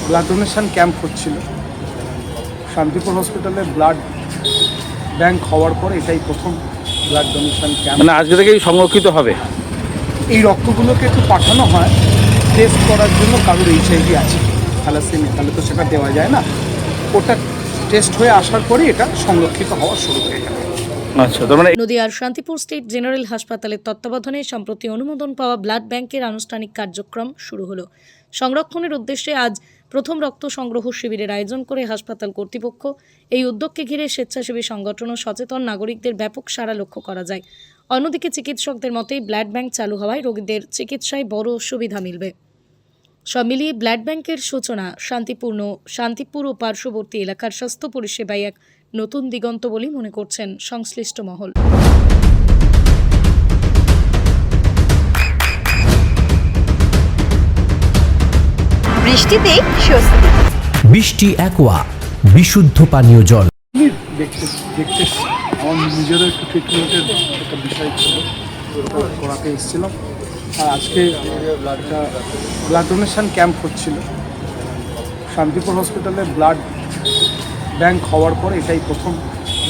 Blood donation camp হচ্ছিল শান্তিপুর হসপিটালে। Blood bank হওয়ার পরে এটাই প্রথম ব্লাড ডোনেশন ক্যাম্প। মানে আজকে থেকেই সংরক্ষিত হবে এই রক্তগুলোকে একটু পাঠানো হয় টেস্ট করার জন্য। কারোর HIV আছে, থ্যালাসেমিয়া, তাহলে তো সেটা দেওয়া যায় না। ওটা টেস্ট হয়ে আসার পরে এটা সংরক্ষিত হওয়া শুরু হয়ে যাবে। আচ্ছা, তার মানে নদিয়ার শান্তিপুর স্টেট জেনারেল হাসপাতালের তত্ত্বাবধানে সম্প্রতি অনুমোদন পাওয়া ব্লাড ব্যাংকের আনুষ্ঠানিক কার্যক্রম শুরু হলো। সংরক্ষণের উদ্দেশ্যে আজ প্রথম রক্ত সংগ্রহ শিবিরের আয়োজন করে হাসপাতাল কর্তৃপক্ষ। এই উদ্যোগকে ঘিরে স্বেচ্ছাসেবী সংগঠন ও সচেতন নাগরিকদের ব্যাপক সাড়া লক্ষ্য করা যায়। অন্যদিকে চিকিৎসকদের মতেই ব্লাড ব্যাংক চালু হওয়ায় রোগীদের চিকিৎসায় বড় সুবিধা মিলবে। সব মিলিয়ে ব্লাড ব্যাংকের সূচনা শান্তিপুর ও পার্শ্ববর্তী এলাকার স্বাস্থ্য পরিষেবায় এক নতুন দিগন্ত বলে মনে করছেন সংশ্লিষ্ট মহল। বৃষ্টিতে স্বস্তি। বৃষ্টি অ্যাকোয়া বিশুদ্ধ পানীয় জল। দেখতে আমার নিজেরও একটু ট্রিটমেন্টের একটা বিষয় ছিল, করাতে এসেছিলাম। আর আজকে ব্লাড ডোনেশন ক্যাম্প হচ্ছিল শান্তিপুর হসপিটালে। ব্লাড ব্যাংক হওয়ার পরে এটাই প্রথম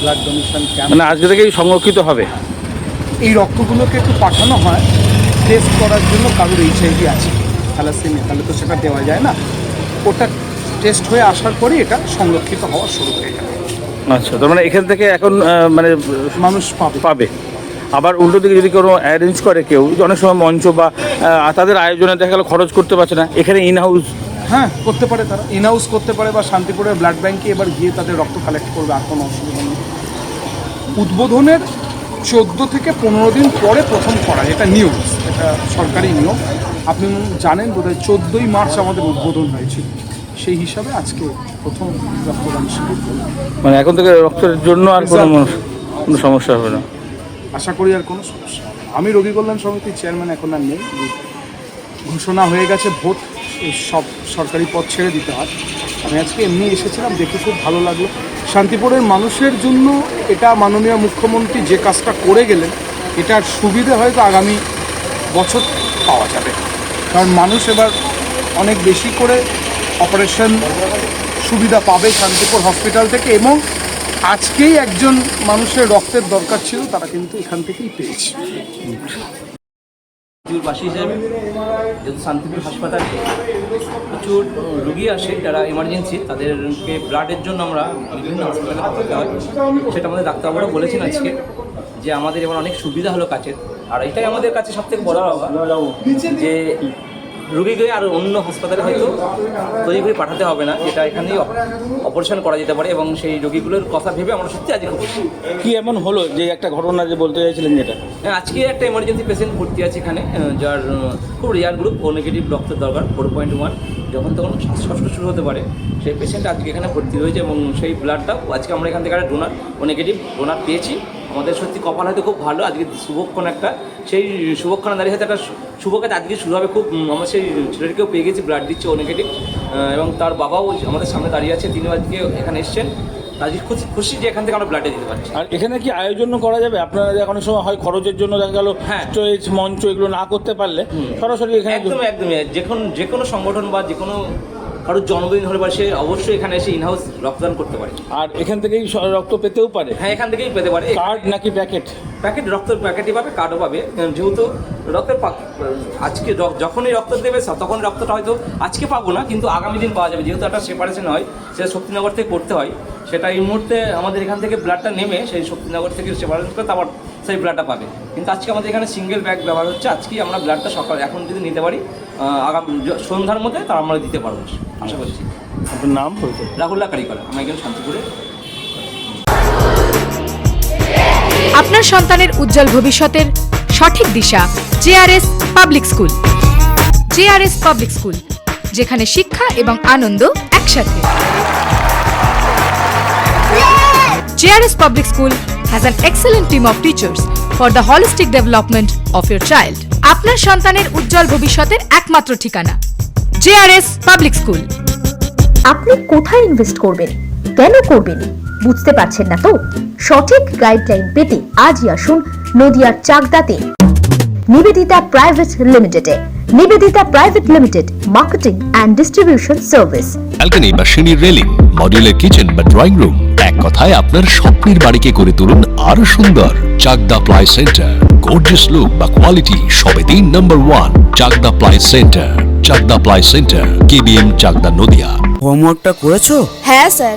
ব্লাড ডোনেশন ক্যাম্প। মানে আজকে থেকেই সংরক্ষিত হবে। এই রক্তগুলোকে একটু পাঠানো হয় টেস্ট করার জন্য। কারোর HIV আছে, থ্যালাসেমিয়া, তাহলে তো সেটা দেওয়া যায় না। ওটা টেস্ট হয়ে আসার পরে এটা সংরক্ষিত হওয়া শুরু হয়ে যাবে। আচ্ছা, তার মানে এখান থেকে এখন মানে মানুষ পাবে। আবার উল্টো দিকে যদি কোনো অ্যারেঞ্জ করে কেউ, অনেক সময় মঞ্চ বা তাদের আয়োজনে দেখা গেল খরচ করতে পারছে না, এখানে ইন হাউস করতে পারে, তারা ইন হাউস করতে পারে বা শান্তিপুরের ব্লাড ব্যাংকে এবার গিয়ে তাদের রক্ত কালেক্ট করবে, আর কোনো অসুবিধা নেই। উদ্বোধনের 14 থেকে 15 দিন পরে প্রথম করা, এটা নিয়ম, এটা সরকারি নিয়ম। আপনি জানেন বোধহয় 14ই মার্চ আমাদের উদ্বোধন হয়েছিল। সেই হিসাবে আজকে প্রথম রক্তদান শিবির। মানে এখন থেকে রক্তের জন্য আর কোনো সমস্যা হবে না, আশা করি আর কোনো সমস্যা। আমি রোগী কল্যাণ সমিতির চেয়ারম্যান এখন আর নেই, ঘোষণা হয়ে গেছে ভোট, এই সব সরকারি পদ ছেড়ে দিতে হয়। আমি আজকে এমনি এসেছিলাম, দেখে খুব ভালো লাগলো। শান্তিপুরের মানুষের জন্য এটা মাননীয় মুখ্যমন্ত্রী যে কাজটা করে গেলেন, এটার সুবিধে হয়তো আগামী বছর পাওয়া যাবে। কারণ মানুষ এবার অনেক বেশি করে অপারেশন সুবিধা পাবে শান্তিপুর হসপিটাল থেকে। এবং আজকেই একজন মানুষের রক্তের দরকার ছিল, তারা কিন্তু এখান থেকেই পেয়েছে। বাসী হিসেবে যেহেতু শান্তিপুর হাসপাতালে প্রচুর রুগী আসে যারা এমার্জেন্সি, তাদেরকে ব্লাডের জন্য আমরা বিভিন্ন হাসপাতালে পাঠাতে হয়। সেটা আমাদের ডাক্তারবাবুরা বলেছেন আজকে যে আমাদের এবার অনেক সুবিধা হলো কাছের। আর এটাই আমাদের কাছে সবথেকে বড় ব্যাপার যে রুগীকে আর অন্য হাসপাতালে হয়তো তৈরি করে পাঠাতে হবে না, যেটা এখানেই অপারেশন করা যেতে পারে। এবং সেই রোগীগুলোর কথা ভেবে আমরা সত্যি আজকে খুব খুশি। কি এমন হলো যে একটা ঘটনা যে বলতে চাইছিলেন যেটা? আজকে একটা এমার্জেন্সি পেশেন্ট ভর্তি আছে এখানে, যার খুব রেয়ার গ্রুপ ও নেগেটিভ রক্তের দরকার 4.1, যখন তখন শ্বাসকষ্ট শুরু হতে পারে। সেই পেশেন্ট আজকে এখানে ভর্তি হয়েছে এবং সেই ব্লাডটা আজকে আমরা এখান থেকে একটা ডোনার ও নেগেটিভ ডোনার পেয়েছি। আমাদের সত্যি কপাল হয়তো খুব ভালো, আজকে শুভক্ষণ একটা, সেই শুভক্ষণে দাঁড়িয়ে হয়তো একটা শুভ কাজ আজকে শুরু হবে। খুব আমরা সেই ছেলেটিকেও পেয়ে গেছি, ব্লাড দিচ্ছে ও নেগেটিভ, এবং তার বাবাও আমাদের সামনে দাঁড়িয়ে আছে, তিনিও আজকে এখানে এসছেন। আজকে খুশি যে এখান থেকে আমরা ব্লাডে দিতে পারছি। আর এখানে কি আয়োজন করা যাবে? আপনারা অনেক সময় হয় খরচের জন্য দেখা গেল স্টেজ মঞ্চ এগুলো না করতে পারলে সরাসরি এখানে একদমই যে কোনো সংগঠন বা যে কোনো কারোর জন্মদিন হলে পারে সে অবশ্যই এখানে এসে ইনহাউস রক্তদান করতে পারে। আর এখান থেকেই রক্ত পেতেও পারে? হ্যাঁ, এখান থেকেই পেতে পারে। কার্ড নাকি প্যাকেট? রক্তের প্যাকেটই পাবে, কার্ডও পাবে। যেহেতু রক্তের আজকে যখনই রক্ত দেবে তখন রক্তটা হয়তো আজকে পাবো না, কিন্তু আগামী দিন পাওয়া যাবে। যেহেতু একটা সেপারেশন হয়, সেটা শক্তিনগর থেকে করতে হয়, সেটা এই মুহূর্তে আমাদের এখান থেকে ব্লাডটা নেমে সেই শক্তিনগর থেকে সেপারেশন করে তারপর সেই ব্লাডটা পাবে। কিন্তু আজকে আমাদের এখানে সিঙ্গেল ব্যাগ ব্যবহার হচ্ছে। আজকেই আমরা ব্লাডটা সকাল এখন যদি নিতে পারি, আগামী সন্ধ্যার মধ্যে তার আমরা দিতে পারবো আশা করছি। আপনার নাম? রাহুল্লা কারিকর, আমি একজন শান্তিপুরে। আপনার সন্তানের উজ্জ্বল ভবিষ্যতের সঠিক দিশা JRS public school. JRS public school, যেখানে শিক্ষা এবং আনন্দ একসাথে। JRS public school has an excellent team of teachers for the holistic development of your child. আপনার সন্তানের উজ্জ্বল ভবিষ্যতের একমাত্র ঠিকানা জেআরএস পাবলিক স্কুল। আপনি কোথায় ইনভেস্ট করবেন, কেন করবেন, বুঝতে পারছেন না তো? সঠিক গাইডলাইন পেতে আজই আসুন নদিয়ার চাকদাতে নিবেদিতা প্রাইভেট লিমিটেডে। Nivedita private limited, marketing and distribution service. Balcony বা সিঁড়ির রেলিং, মডিউলার কিচেন বা ড্রয়িং রুম, এক কথায় আপনার স্বপ্নের বাড়িকে করে তুলুন আরো সুন্দর। Chakdah ply centre, gorgeous look বা কোয়ালিটি সবে 3 number 1 Chakdah ply centre. Chakdah ply centre, KBM, Chakdah, Nadia. হোমওয়ার্কটা করেছো? হ্যাঁ স্যার।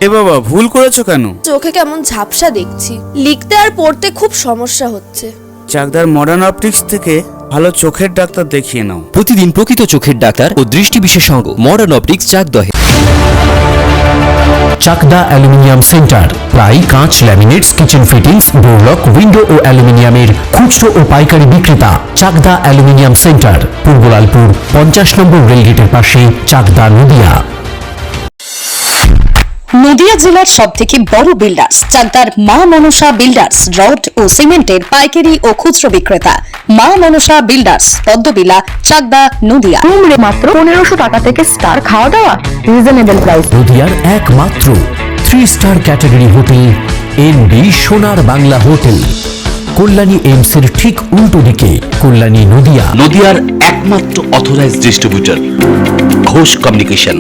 এ বাবা, ভুল করেছো কেন? চোখে কেমন ঝাপসা দেখছি, লিখতে আর পড়তে খুব সমস্যা হচ্ছে। চাকদার মডার্ন অপটিক্স থেকে ভালো চোখের ডাক্তার দেখিয়ে নাও। প্রতিদিন প্রকৃত চোখের ডাক্তার ও দৃষ্টি বিশেষজ্ঞ মডার্ন অপটিক্স চাকদহে। চাকদা অ্যালুমিনিয়াম সেন্টার, প্রায় কাঁচ, laminates, kitchen fittings, door lock, window ও অ্যালুমিনিয়ামের খুচরো ও পাইকারি বিক্রেতা। Chakdah aluminium centre, Purbalalpur 50 number রেলগেটের পাশে, চাকদা, নদিয়া। নদিয়া জেলার সব থেকে বড় বিল্ডার্স চাকদার মা মনসা বিল্ডার্স, রড ও সিমেন্টের পাইকারি ও খুচরো বিক্রেতা। মা মনসা বিল্ডার্স, পদ্মবিলা, চাকদা, নদিয়া। রুম রে মাত্র 1500 টাকা থেকে স্টার খাওয়া দাওয়া, রিজনেবল প্রাইস। নদিয়ার একমাত্র 3 স্টার ক্যাটাগরি হোটেল এনবি সোনার বাংলা হোটেল, কল্যাণী এইমস এর ঠিক উল্টো দিকে, কল্যাণী, নদিয়া। নদিয়ার একমাত্র অথরাইজড ডিস্ট্রিবিউটর ঘোষ কমিউনিকেশন,